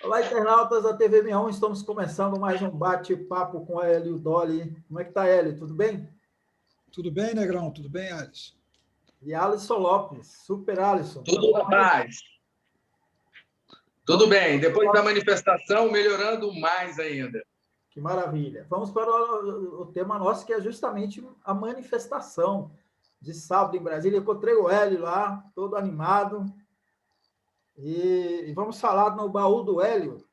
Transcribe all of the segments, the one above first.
Olá, internautas da TV 61, estamos começando mais um bate-papo com Hélio Dolly. Como é que tá, Hélio? Tudo bem? Tudo bem, Negrão? Tudo bem, Alisson? E Alisson Lopes, Super Alisson. Tudo na paz. Tudo bem. Depois da manifestação, melhorando mais ainda. Que maravilha. Vamos para o tema nosso, que é justamente a manifestação de sábado em Brasília. Eu encontrei o Hélio lá, todo animado. E vamos falar no baú do Hélio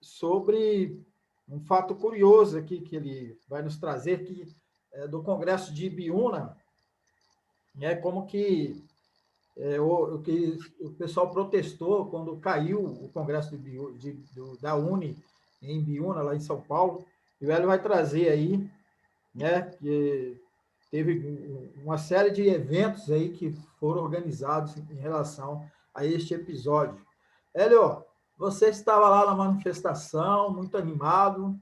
sobre um fato curioso aqui que ele vai nos trazer, que é do Congresso de Ibiúna, como que o pessoal protestou quando caiu o Congresso da Uni em Ibiúna, lá em São Paulo. E o Hélio vai trazer aí, que teve uma série de eventos aí que foram organizados em relação a este episódio. Hélio, você estava lá na manifestação, muito animado,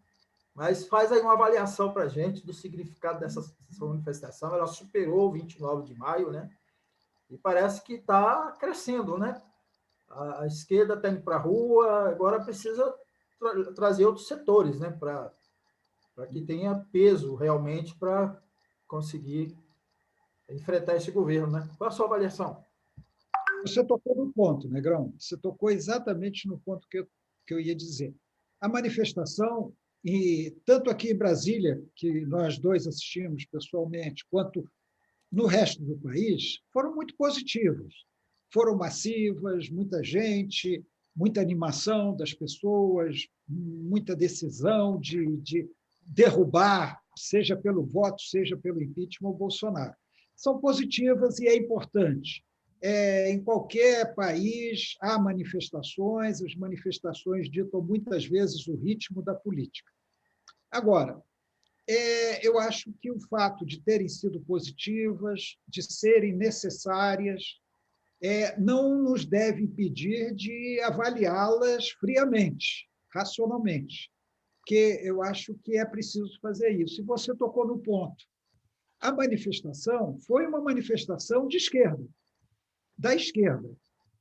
mas faz aí uma avaliação para a gente do significado dessa manifestação. Ela superou o 29 de maio, né? E parece que está crescendo, né? A esquerda está indo para a rua, agora precisa trazer outros setores, né? Para que tenha peso realmente para conseguir enfrentar esse governo, né? Qual a sua avaliação? Você tocou no ponto, Negrão. Você tocou exatamente no ponto que eu ia dizer. A manifestação, e tanto aqui em Brasília, que nós dois assistimos pessoalmente, quanto no resto do país, foram muito positivas. Foram massivas, muita gente, muita animação das pessoas, muita decisão de derrubar, seja pelo voto, seja pelo impeachment, o Bolsonaro. São positivas e é importante. Em qualquer país há manifestações, as manifestações ditam muitas vezes o ritmo da política. Agora, eu acho que o fato de terem sido positivas, de serem necessárias, não nos deve impedir de avaliá-las friamente, racionalmente, porque eu acho que é preciso fazer isso. E você tocou no ponto. A manifestação foi uma manifestação de esquerda, da esquerda.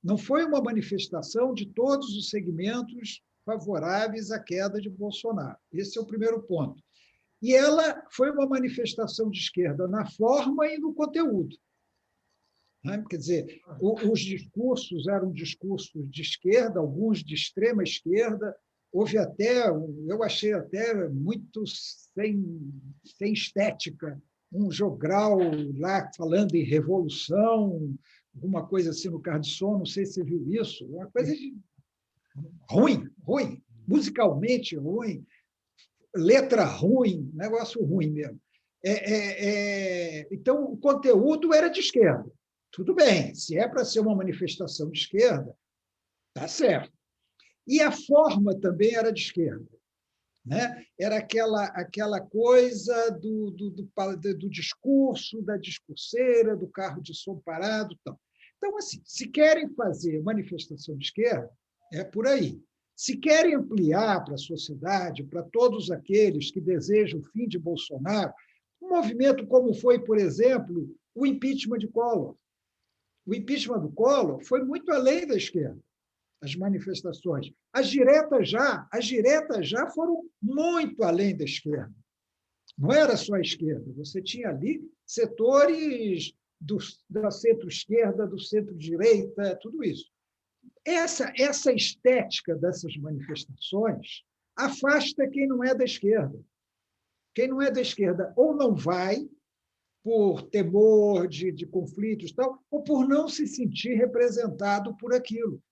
Não foi uma manifestação de todos os segmentos favoráveis à queda de Bolsonaro. Esse é o primeiro ponto. E ela foi uma manifestação de esquerda na forma e no conteúdo. Quer dizer, os discursos eram discursos de esquerda, alguns de extrema esquerda. Houve até, eu achei até muito sem estética, um jogral lá falando em revolução, alguma coisa assim no Cardição, não sei se você viu isso, uma coisa ruim, musicalmente ruim, letra ruim, negócio ruim mesmo. Então, o conteúdo era de esquerda. Tudo bem, se é para ser uma manifestação de esquerda, está certo. E a forma também era de esquerda. Né? Era aquela coisa do discurso, da discurseira, do carro de som parado. Tal. Então, assim, se querem fazer manifestação de esquerda, é por aí. Se querem ampliar para a sociedade, para todos aqueles que desejam o fim de Bolsonaro, um movimento como foi, por exemplo, o impeachment de Collor. O impeachment do Collor foi muito além da esquerda, as manifestações. As diretas já foram muito além da esquerda. Não era só a esquerda, você tinha ali setores da centro-esquerda, do centro-direita, tudo isso. Essa estética dessas manifestações afasta quem não é da esquerda. Quem não é da esquerda ou não vai, por temor de conflitos, tal, ou por não se sentir representado por aquilo.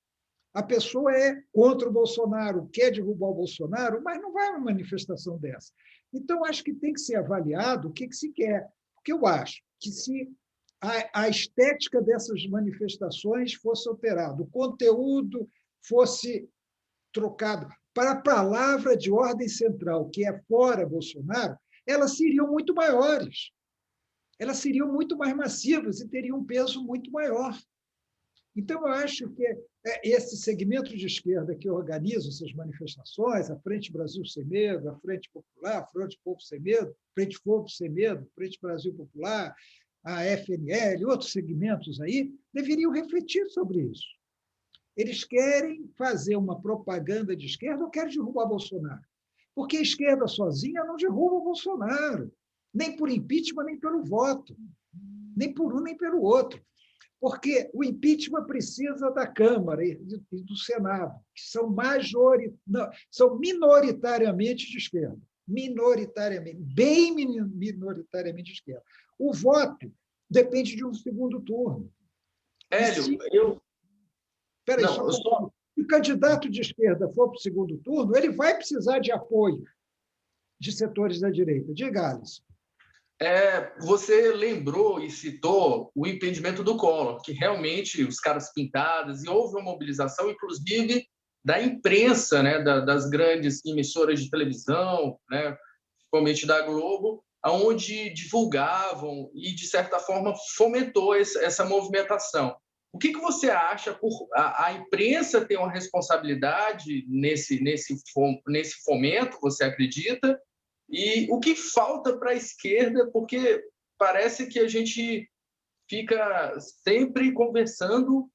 A pessoa é contra o Bolsonaro, quer derrubar o Bolsonaro, mas não vai a uma manifestação dessa. Então, acho que tem que ser avaliado o que se quer. Porque eu acho que se a estética dessas manifestações fosse alterada, o conteúdo fosse trocado para a palavra de ordem central, que é fora Bolsonaro, elas seriam muito maiores. Elas seriam muito mais massivas e teriam um peso muito maior. Então, eu acho que esse segmento de esquerda que organiza essas manifestações, a Frente Brasil Sem Medo, a Frente Popular, a Frente Povo Sem Medo, Frente Povo Sem Medo, Frente Brasil Popular, a FNL, outros segmentos aí, deveriam refletir sobre isso. Eles querem fazer uma propaganda de esquerda ou querem derrubar Bolsonaro. Porque a esquerda sozinha não derruba o Bolsonaro, nem por impeachment, nem pelo voto, nem por um, nem pelo outro. Porque o impeachment precisa da Câmara e do Senado, que são minoritariamente de esquerda. Minoritariamente, bem minoritariamente de esquerda. O voto depende de um segundo turno. Hélio, eu... Espera aí, se o candidato de esquerda for para o segundo turno, ele vai precisar de apoio de setores da direita. Diga, Alisson. Você lembrou e citou o impedimento do Collor, que realmente os caras pintados, e houve uma mobilização, inclusive, da imprensa, né, das grandes emissoras de televisão, né, principalmente da Globo, onde divulgavam e, de certa forma, fomentou essa movimentação. O que você acha? A imprensa tem uma responsabilidade nesse fomento, você acredita? E o que falta para a esquerda? Porque parece que a gente fica sempre conversando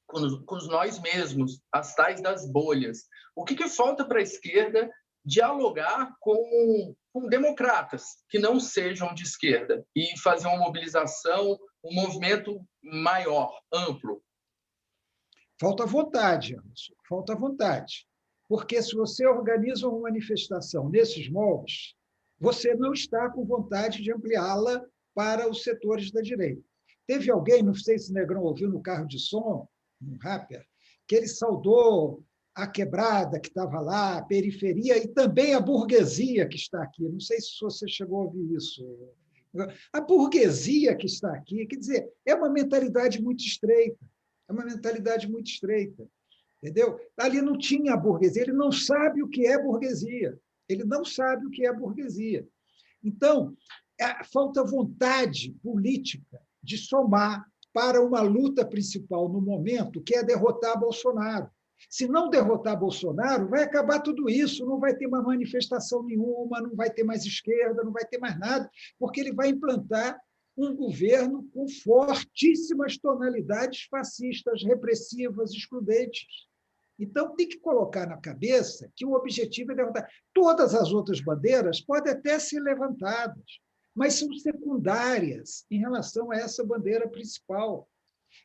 com nós mesmos, as tais das bolhas. O que falta para a esquerda dialogar com democratas que não sejam de esquerda e fazer uma mobilização, um movimento maior, amplo? Falta vontade, Anderson, falta vontade. Porque se você organiza uma manifestação nesses moldes, você não está com vontade de ampliá-la para os setores da direita. Teve alguém, não sei se o Negrão ouviu no carro de som, um rapper, que ele saudou a quebrada que estava lá, a periferia e também a burguesia que está aqui. Não sei se você chegou a ouvir isso. A burguesia que está aqui, quer dizer, é uma mentalidade muito estreita. É uma mentalidade muito estreita. Entendeu? Ali não tinha a burguesia, ele não sabe o que é burguesia. Ele não sabe o que é burguesia. Então, falta vontade política de somar para uma luta principal no momento, que é derrotar Bolsonaro. Se não derrotar Bolsonaro, vai acabar tudo isso, não vai ter mais manifestação nenhuma, não vai ter mais esquerda, não vai ter mais nada, porque ele vai implantar um governo com fortíssimas tonalidades fascistas, repressivas, excludentes. Então, tem que colocar na cabeça que o objetivo é derrotar. Todas as outras bandeiras podem até ser levantadas, mas são secundárias em relação a essa bandeira principal.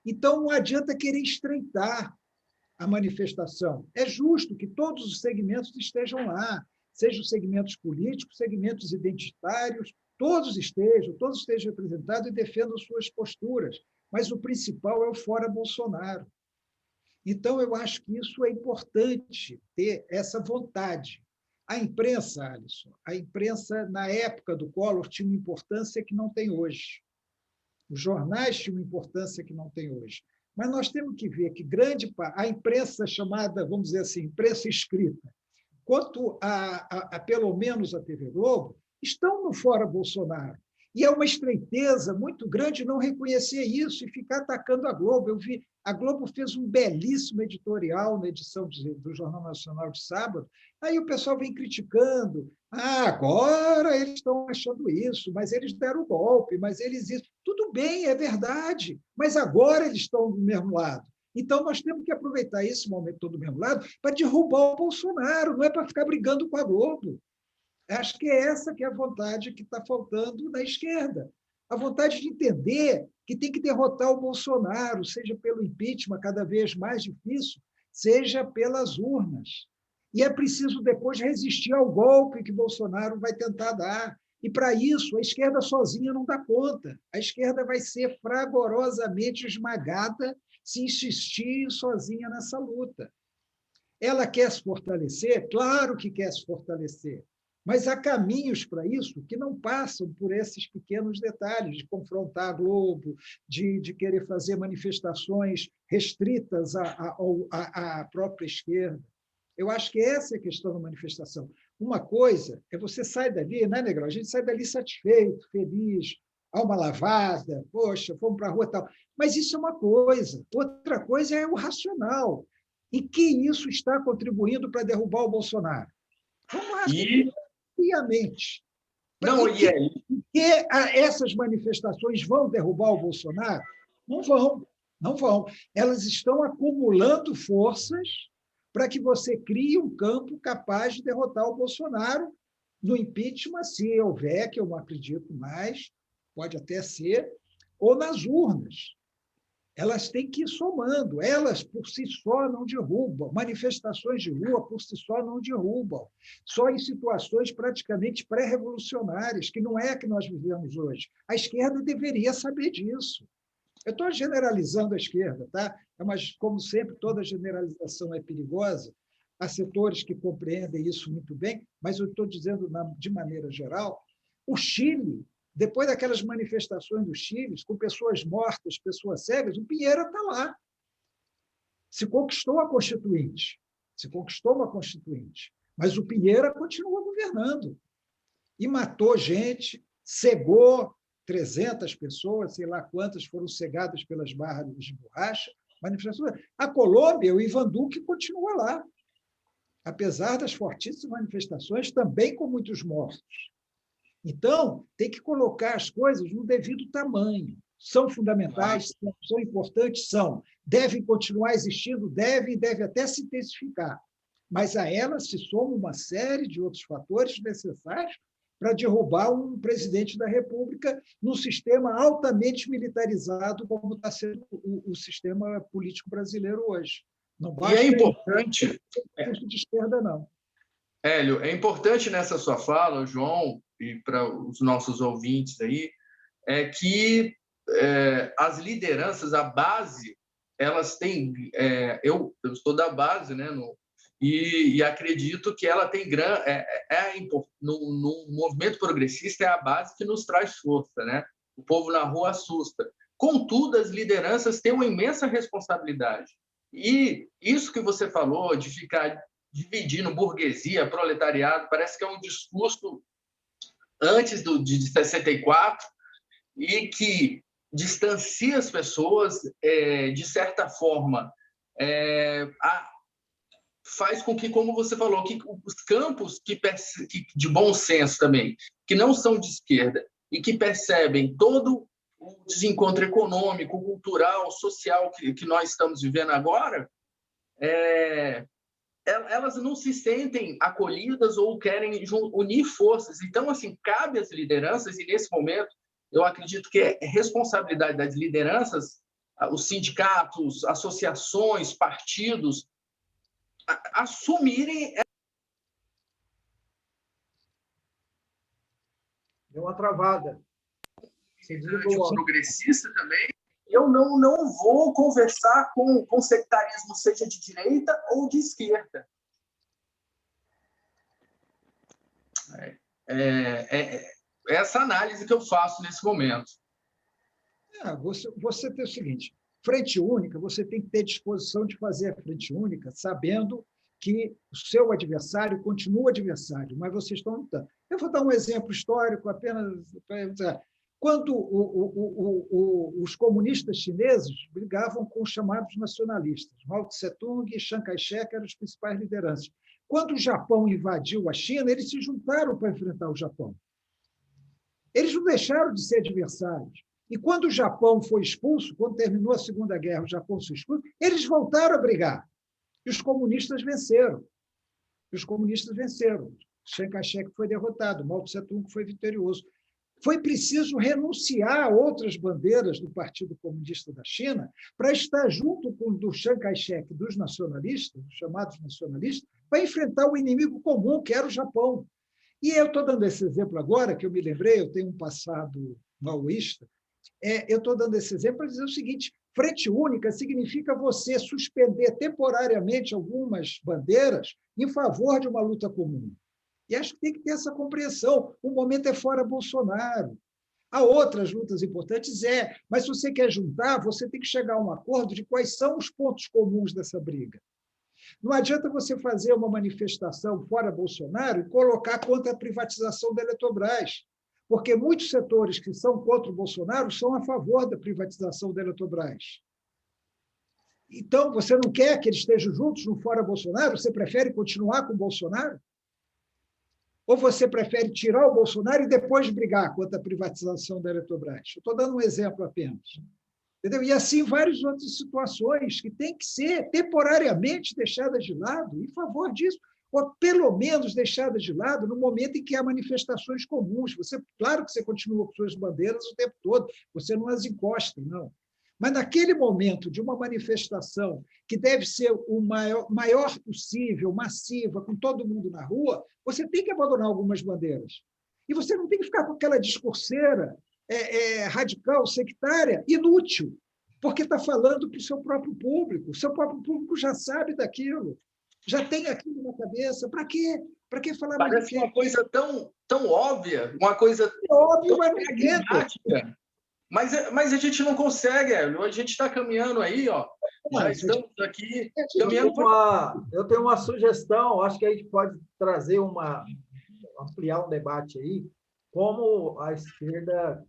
Então, não adianta querer estreitar a manifestação. É justo que todos os segmentos estejam lá, sejam segmentos políticos, segmentos identitários, todos estejam representados e defendam suas posturas. Mas o principal é o fora Bolsonaro. Então, eu acho que isso é importante, ter essa vontade. A imprensa, Alisson, na época do Collor, tinha uma importância que não tem hoje. Os jornais tinham uma importância que não tem hoje. Mas nós temos que ver que a imprensa chamada, vamos dizer assim, imprensa escrita, quanto pelo menos a TV Globo, estão no fora Bolsonaro. E é uma estreiteza muito grande não reconhecer isso e ficar atacando a Globo. A Globo fez um belíssimo editorial na edição do Jornal Nacional de sábado, aí o pessoal vem criticando. Agora eles estão achando isso, mas eles deram o golpe, mas eles isso. Tudo bem, é verdade, mas agora eles estão do mesmo lado. Então, nós temos que aproveitar esse momento do mesmo lado para derrubar o Bolsonaro, não é para ficar brigando com a Globo. Acho que é essa que é a vontade que está faltando na esquerda. A vontade de entender que tem que derrotar o Bolsonaro, seja pelo impeachment, cada vez mais difícil, seja pelas urnas. E é preciso depois resistir ao golpe que Bolsonaro vai tentar dar. E, para isso, a esquerda sozinha não dá conta. A esquerda vai ser fragorosamente esmagada se insistir sozinha nessa luta. Ela quer se fortalecer? Claro que quer se fortalecer. Mas há caminhos para isso que não passam por esses pequenos detalhes, de confrontar a Globo, de querer fazer manifestações restritas à própria esquerda. Eu acho que essa é a questão da manifestação. Uma coisa é você sair dali, né, Negrão? A gente sai dali satisfeito, feliz, alma lavada, poxa, fomos para a rua e tal. Mas isso é uma coisa. Outra coisa é o racional. E que isso está contribuindo para derrubar o Bolsonaro? Vamos lá, friamente. Não, e aí? Que essas manifestações vão derrubar o Bolsonaro? Não vão. Não vão. Elas estão acumulando forças para que você crie um campo capaz de derrotar o Bolsonaro no impeachment, se houver, que eu não acredito mais, pode até ser, ou nas urnas. Elas têm que ir somando. Elas, por si só, não derrubam. Manifestações de rua, por si só, não derrubam. Só em situações praticamente pré-revolucionárias, que não é a que nós vivemos hoje. A esquerda deveria saber disso. Eu estou generalizando a esquerda, tá? Mas, como sempre, toda generalização é perigosa. Há setores que compreendem isso muito bem, mas eu estou dizendo, de maneira geral, o Chile, depois daquelas manifestações do Chile, com pessoas mortas, pessoas cegas, o Pinheira está lá. Se conquistou a Constituinte, se conquistou uma Constituinte, mas o Pinheira continua governando. E matou gente, cegou 300 pessoas, sei lá quantas foram cegadas pelas barras de borracha. Manifestações. A Colômbia, o Ivan Duque continua lá, apesar das fortíssimas manifestações, também com muitos mortos. Então, tem que colocar as coisas no devido tamanho. São fundamentais, são importantes, são. Devem continuar existindo, devem até se intensificar. Mas a elas se soma uma série de outros fatores necessários para derrubar um presidente da República num sistema altamente militarizado, como está sendo o sistema político brasileiro hoje. Não basta é importante de esquerda, não. Hélio, é importante nessa sua fala, João, e para os nossos ouvintes aí, que as lideranças, a base, elas têm... eu estou da base, né, e acredito que ela tem no movimento progressista é a base que nos traz força, né? O povo na rua assusta. Contudo, as lideranças têm uma imensa responsabilidade. E isso que você falou de ficar dividindo burguesia, proletariado, parece que é um discurso antes de 64 e que distancia as pessoas, de certa forma, faz com que, como você falou, que os campos que de bom senso também, que não são de esquerda e que percebem todo o desencontro econômico, cultural, social que nós estamos vivendo agora, elas não se sentem acolhidas ou querem unir forças. Então, assim, cabe às lideranças, e nesse momento eu acredito que é responsabilidade das lideranças, os sindicatos, associações, partidos, assumirem... Deu uma travada. Progressista também, eu não vou conversar com sectarismo, seja de direita ou de esquerda. Essa análise que eu faço nesse momento. Você tem o seguinte, frente única, você tem que ter disposição de fazer a frente única, sabendo que o seu adversário continua adversário, mas vocês estão lutando. Eu vou dar um exemplo histórico apenas para... Quando os comunistas chineses brigavam com os chamados nacionalistas, Mao Tse-tung e Chiang Kai-shek eram os principais lideranças. Quando o Japão invadiu a China, eles se juntaram para enfrentar o Japão. Eles não deixaram de ser adversários. E quando o Japão foi expulso, quando terminou a Segunda Guerra, o Japão foi expulso, eles voltaram a brigar. E os comunistas venceram. Chiang Kai-shek foi derrotado, Mao Tse-tung foi vitorioso. Foi preciso renunciar a outras bandeiras do Partido Comunista da China para estar junto com o do Chiang Kai-shek, dos nacionalistas, dos chamados nacionalistas, para enfrentar o inimigo comum, que era o Japão. E eu estou dando esse exemplo agora, que eu me lembrei, eu tenho um passado maoísta, eu estou dando esse exemplo para dizer o seguinte, frente única significa você suspender temporariamente algumas bandeiras em favor de uma luta comum. E acho que tem que ter essa compreensão. O momento é fora Bolsonaro. Há outras lutas importantes, mas se você quer juntar, você tem que chegar a um acordo de quais são os pontos comuns dessa briga. Não adianta você fazer uma manifestação fora Bolsonaro e colocar contra a privatização da Eletrobras, porque muitos setores que são contra o Bolsonaro são a favor da privatização da Eletrobras. Então, você não quer que eles estejam juntos no fora Bolsonaro? Você prefere continuar com o Bolsonaro? Ou você prefere tirar o Bolsonaro e depois brigar contra a privatização da Eletrobras? Eu estou dando um exemplo apenas. Entendeu? E assim várias outras situações que têm que ser temporariamente deixadas de lado em favor disso, ou pelo menos deixadas de lado no momento em que há manifestações comuns. Claro que você continua com suas bandeiras o tempo todo, você não as encosta, não. Mas naquele momento de uma manifestação que deve ser o maior possível, massiva, com todo mundo na rua, você tem que abandonar algumas bandeiras. E você não tem que ficar com aquela discurseira radical, sectária, inútil, porque está falando para o seu próprio público. O seu próprio público já sabe daquilo, já tem aquilo na cabeça. Para quê? Para que falar mais? Parece uma coisa tão óbvia, uma coisa óbvio, mas não didática. Mas a gente não consegue, Hélio. A gente está caminhando aí, ó. Já estamos aqui caminhando. Eu tenho uma sugestão, acho que a gente pode trazer ampliar um debate aí, como a esquerda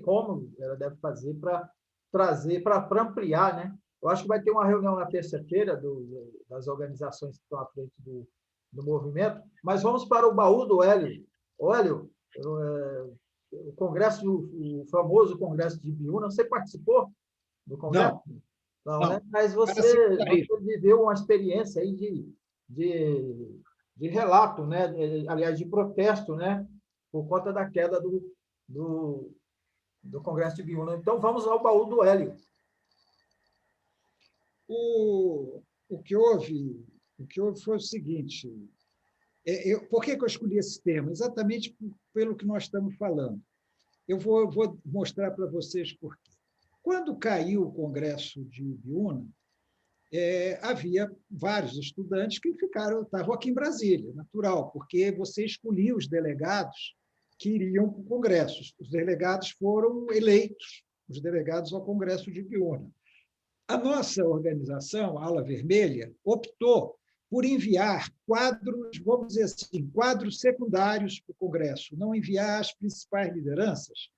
como ela deve fazer para trazer, para ampliar, né? Eu acho que vai ter uma reunião na terça-feira das organizações que estão à frente do movimento, mas vamos para o baú do Hélio. Hélio, o congresso, o famoso congresso de Ibiúna, você participou do congresso? Não, né? Mas você viveu uma experiência aí de relato, né? Aliás, de protesto, né? Por conta da queda do congresso de Ibiúna. Então, vamos ao baú do Hélio. O que houve foi o seguinte. Por que eu escolhi esse tema? Exatamente pelo que nós estamos falando. Eu vou mostrar para vocês por quê. Quando caiu o Congresso de Ibiúna, havia vários estudantes que estavam aqui em Brasília, natural, porque você escolhia os delegados que iriam para o Congresso. Os delegados foram eleitos, os delegados ao Congresso de Ibiúna. A nossa organização, a Ala Vermelha, optou por enviar quadros, vamos dizer assim, quadros secundários para o Congresso, não enviar as principais lideranças,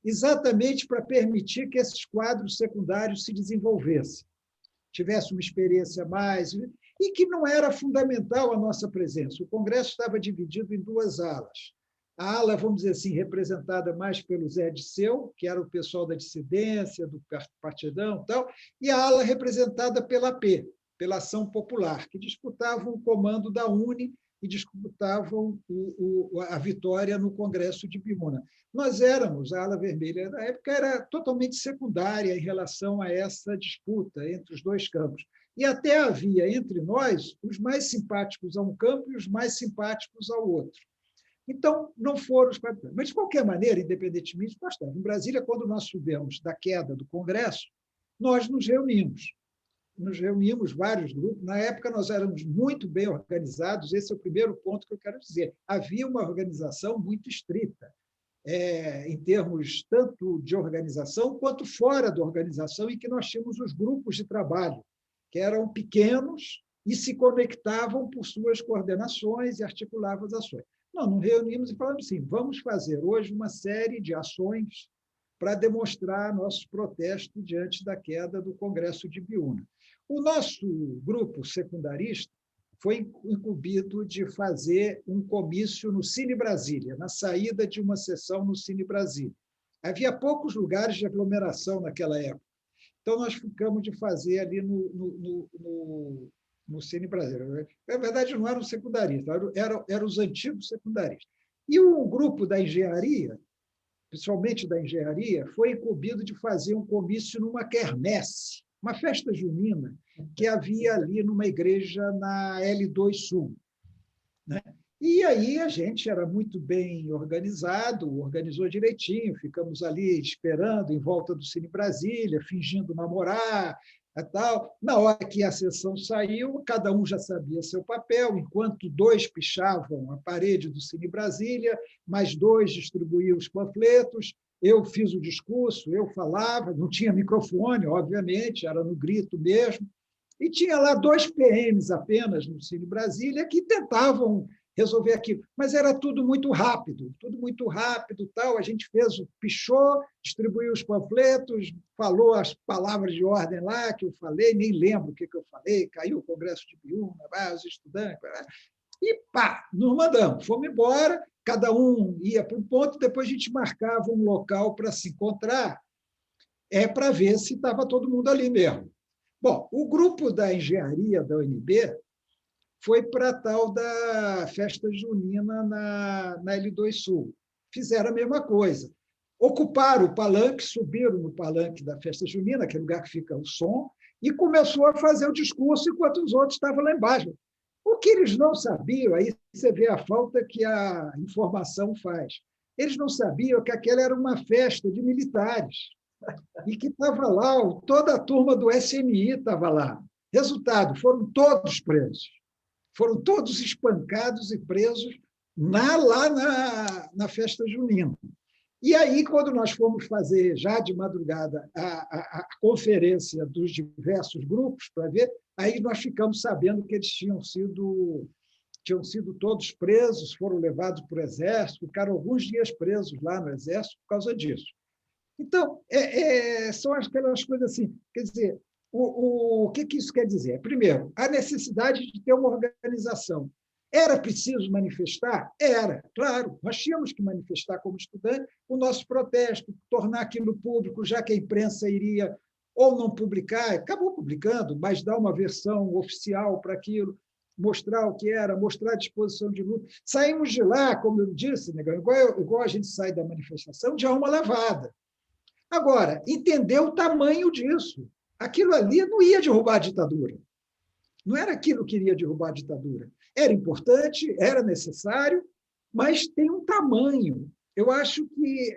exatamente para permitir que esses quadros secundários se desenvolvessem, tivesse uma experiência a mais, e que não era fundamental a nossa presença. O Congresso estava dividido em duas alas. A ala, vamos dizer assim, representada mais pelo Zé Disseu, que era o pessoal da dissidência, do partidão e tal, e a ala representada pela AP, pela Ação Popular, que disputavam o comando da UNE e disputavam a vitória no Congresso de Ibiúna. Nós éramos, a Ala Vermelha, na época, era totalmente secundária em relação a essa disputa entre os dois campos. E até havia, entre nós, os mais simpáticos a um campo e os mais simpáticos ao outro. Então, não foram os quatro. Mas, de qualquer maneira, independentemente, nós estávamos em Brasília, quando nós soubemos da queda do Congresso, nós nos reunimos. Nos reunimos vários grupos. Na época, nós éramos muito bem organizados. Esse é o primeiro ponto que eu quero dizer. Havia uma organização muito estrita, em termos tanto de organização quanto fora da organização, em que nós tínhamos os grupos de trabalho, que eram pequenos e se conectavam por suas coordenações e articulavam as ações. Nós nos reunimos e falamos assim, vamos fazer hoje uma série de ações para demonstrar nosso protesto diante da queda do Congresso de Ibiúna. O nosso grupo secundarista foi incumbido de fazer um comício no Cine Brasília, na saída de uma sessão no Cine Brasília. Havia poucos lugares de aglomeração naquela época. Então, nós ficamos de fazer ali no Cine Brasília. Na verdade, não eram secundaristas, eram os antigos secundaristas. E o grupo da engenharia, principalmente da engenharia, foi incumbido de fazer um comício numa quermesse, uma festa junina que havia ali numa igreja na L2 Sul. Né? E aí a gente era muito bem organizado, organizou direitinho, ficamos ali esperando em volta do Cine Brasília, fingindo namorar, tal. Na hora que a sessão saiu, cada um já sabia seu papel, enquanto dois pichavam a parede do Cine Brasília, mais dois distribuíam os panfletos, eu fiz o discurso, eu falava, não tinha microfone, obviamente, era no grito mesmo, e tinha lá dois PMs apenas no Cine Brasília que tentavam resolver aquilo, mas era tudo muito rápido, tal. A gente pichou, distribuiu os panfletos, falou as palavras de ordem lá que eu falei, nem lembro o que eu falei, caiu o Congresso de Ibiúna, os estudantes, e pá, nos mandamos, fomos embora, cada um ia para um ponto, depois a gente marcava um local para se encontrar, é para ver se estava todo mundo ali mesmo. Bom, o grupo da engenharia da UNB foi para a tal da festa junina na L2 Sul. Fizeram a mesma coisa. Ocuparam o palanque, subiram no palanque da festa junina, que é o lugar que fica o som, e começou a fazer o discurso enquanto os outros estavam lá embaixo. O que eles não sabiam, aí você vê a falta que a informação faz. Eles não sabiam que aquela era uma festa de militares e que estava lá, toda a turma do SNI estava lá. Resultado, foram todos presos. Foram todos espancados e presos lá na festa junina. E aí, quando nós fomos fazer, já de madrugada, a conferência dos diversos grupos, para ver, aí nós ficamos sabendo que eles tinham sido todos presos, foram levados para o Exército, ficaram alguns dias presos lá no Exército por causa disso. Então, são aquelas coisas assim. Quer dizer, o que isso quer dizer? Primeiro, a necessidade de ter uma organização. Era preciso manifestar? Era, claro. Nós tínhamos que manifestar como estudante o nosso protesto, tornar aquilo público, já que a imprensa iria ou não publicar, acabou publicando, mas dar uma versão oficial para aquilo, mostrar o que era, mostrar a disposição de luta. Saímos de lá, como eu disse, Negão, igual a gente sai da manifestação, de alma lavada. Agora, entender o tamanho disso. Aquilo ali não ia derrubar a ditadura. Não era aquilo que iria derrubar a ditadura. Era importante, era necessário, mas tem um tamanho. Eu acho que,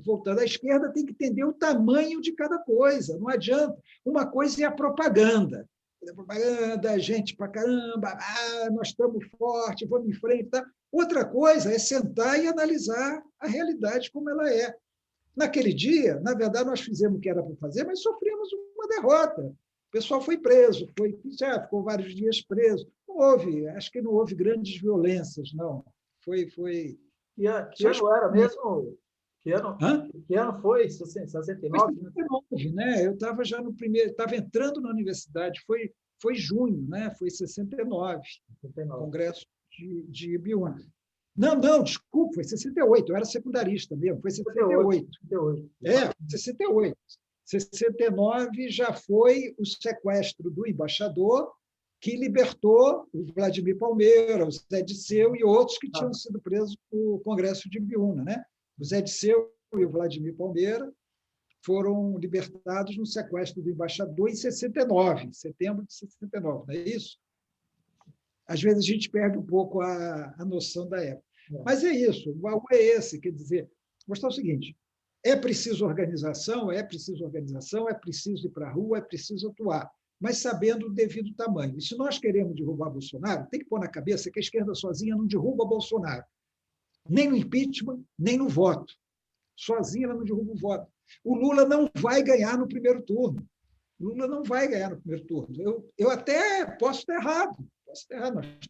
voltando à esquerda, tem que entender o tamanho de cada coisa. Não adianta. Uma coisa é a propaganda. A propaganda, gente para caramba, nós estamos fortes, vamos em frente. Tá? Outra coisa é sentar e analisar a realidade como ela é. Naquele dia, na verdade, nós fizemos o que era para fazer, mas sofremos uma derrota. O pessoal foi preso, ficou vários dias preso. Acho que não houve grandes violências, não. Foi. Que ano era mesmo? Que ano foi? 69? 69, né? Eu estava já no primeiro, estava entrando na universidade, foi junho, né? Foi 69, 69. Congresso de Ibiúna. Não, desculpa, foi 68, eu era secundarista mesmo, foi 68. 68. 69 já foi o sequestro do embaixador, que libertou o Vladimir Palmeira, o Zé Disseu e outros que tinham sido presos no Congresso de Ibiúna. Né? O Zé Disseu e o Vladimir Palmeira foram libertados no sequestro do embaixador em 69, setembro de 69, não é isso? Às vezes a gente perde um pouco a noção da época. Mas é isso, o baú é esse, quer dizer, mostrar o seguinte, é preciso organização, é preciso ir para a rua, é preciso atuar, mas sabendo o devido tamanho. E se nós queremos derrubar Bolsonaro, tem que pôr na cabeça que a esquerda sozinha não derruba Bolsonaro, nem no impeachment, nem no voto. Sozinha ela não derruba o voto. O Lula não vai ganhar no primeiro turno. Eu até posso estar errado, nós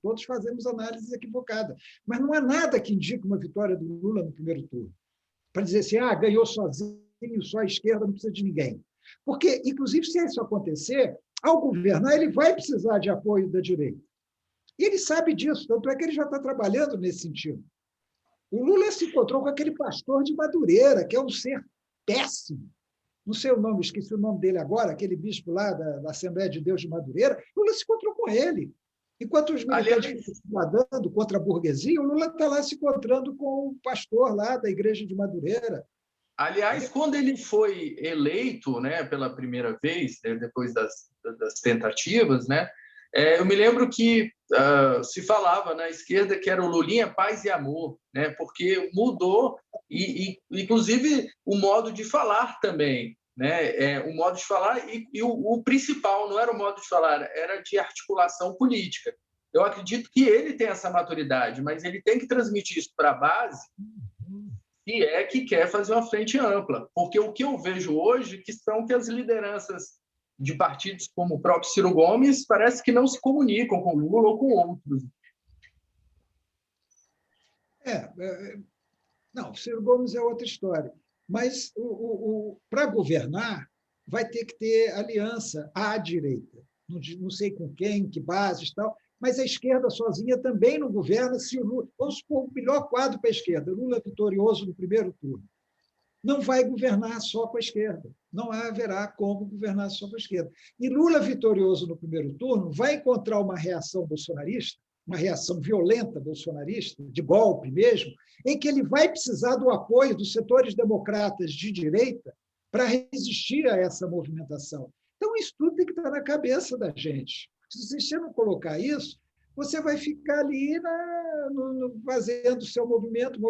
todos fazemos análises equivocadas, mas não há nada que indique uma vitória do Lula no primeiro turno. Para dizer assim, ganhou sozinho, só a esquerda, não precisa de ninguém. Porque, inclusive, se isso acontecer, ao governar, ele vai precisar de apoio da direita. E ele sabe disso, tanto é que ele já está trabalhando nesse sentido. O Lula se encontrou com aquele pastor de Madureira, que é um ser péssimo. Não sei o nome, esqueci o nome dele agora, aquele bispo lá da Assembleia de Deus de Madureira. O Lula se encontrou com ele. Enquanto os militares estão dando contra a burguesia, o Lula está lá se encontrando com o pastor lá da Igreja de Madureira. Aliás, quando ele foi eleito, né, pela primeira vez, depois das tentativas, né, eu me lembro que se falava na esquerda que era o Lulinha paz e amor, né, porque mudou, inclusive o modo de falar também. Né? O modo de falar e o principal não era o modo de falar, era de articulação política. Eu acredito que ele tem essa maturidade, mas ele tem que transmitir isso para a base, se é que quer fazer uma frente ampla. Porque o que eu vejo hoje que são que as lideranças de partidos como o próprio Ciro Gomes parece que não se comunicam com Lula ou com outros. Não, o Ciro Gomes é outra história. Mas, para governar, vai ter que ter aliança à direita. Não sei com quem, que bases e tal, mas a esquerda sozinha também não governa se o Lula... Vamos supor o melhor quadro para a esquerda, Lula vitorioso no primeiro turno. não vai governar só com a esquerda. Não haverá como governar só com a esquerda. E Lula, vitorioso no primeiro turno, vai encontrar uma reação bolsonarista, uma reação violenta bolsonarista, de golpe mesmo, em que ele vai precisar do apoio dos setores democratas de direita para resistir a essa movimentação. Então, isso tudo tem que estar na cabeça da gente. Se você não colocar isso, você vai ficar ali fazendo o seu movimento,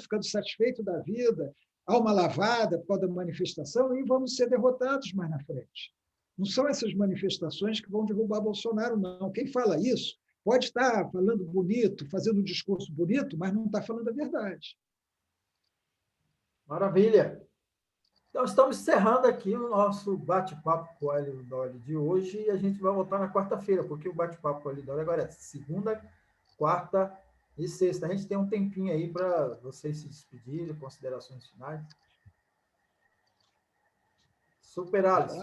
ficando satisfeito da vida, alma lavada por causa da manifestação, e vamos ser derrotados mais na frente. Não são essas manifestações que vão derrubar Bolsonaro, não. Quem fala isso pode estar falando bonito, fazendo um discurso bonito, mas não está falando a verdade. Maravilha. Então, estamos encerrando aqui o nosso bate-papo com o Hélio Dolly de hoje, e a gente vai voltar na quarta-feira, porque o bate-papo com o Hélio Dolly agora é segunda, quarta e sexta. A gente tem um tempinho aí para vocês se despedirem, considerações finais. Super, Alisson.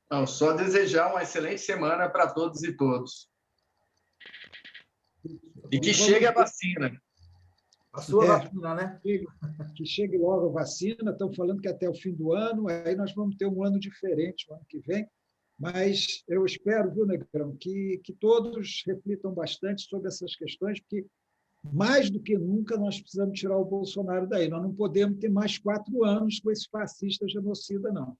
Não, só desejar uma excelente semana para todos e todos. E que chegue a vacina. A sua vacina, né? Que chegue logo a vacina. Estão falando que até o fim do ano, aí nós vamos ter um ano diferente no ano que vem. Mas eu espero, viu, Negrão, que todos reflitam bastante sobre essas questões, porque, mais do que nunca, nós precisamos tirar o Bolsonaro daí. Nós não podemos ter mais 4 anos com esse fascista genocida, não.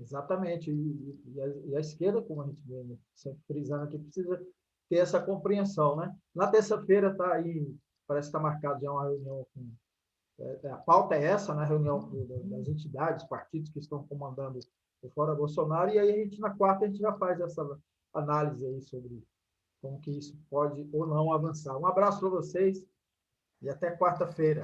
Exatamente. E a esquerda, como a gente vem sempre frisando aqui, precisa ter essa compreensão, né? Na terça-feira está aí, parece que está marcado já uma reunião com... A pauta é essa, na reunião das entidades, partidos que estão comandando o Fora Bolsonaro, e aí a gente, na quarta, a gente já faz essa análise aí sobre como que isso pode ou não avançar. Um abraço para vocês e até quarta-feira.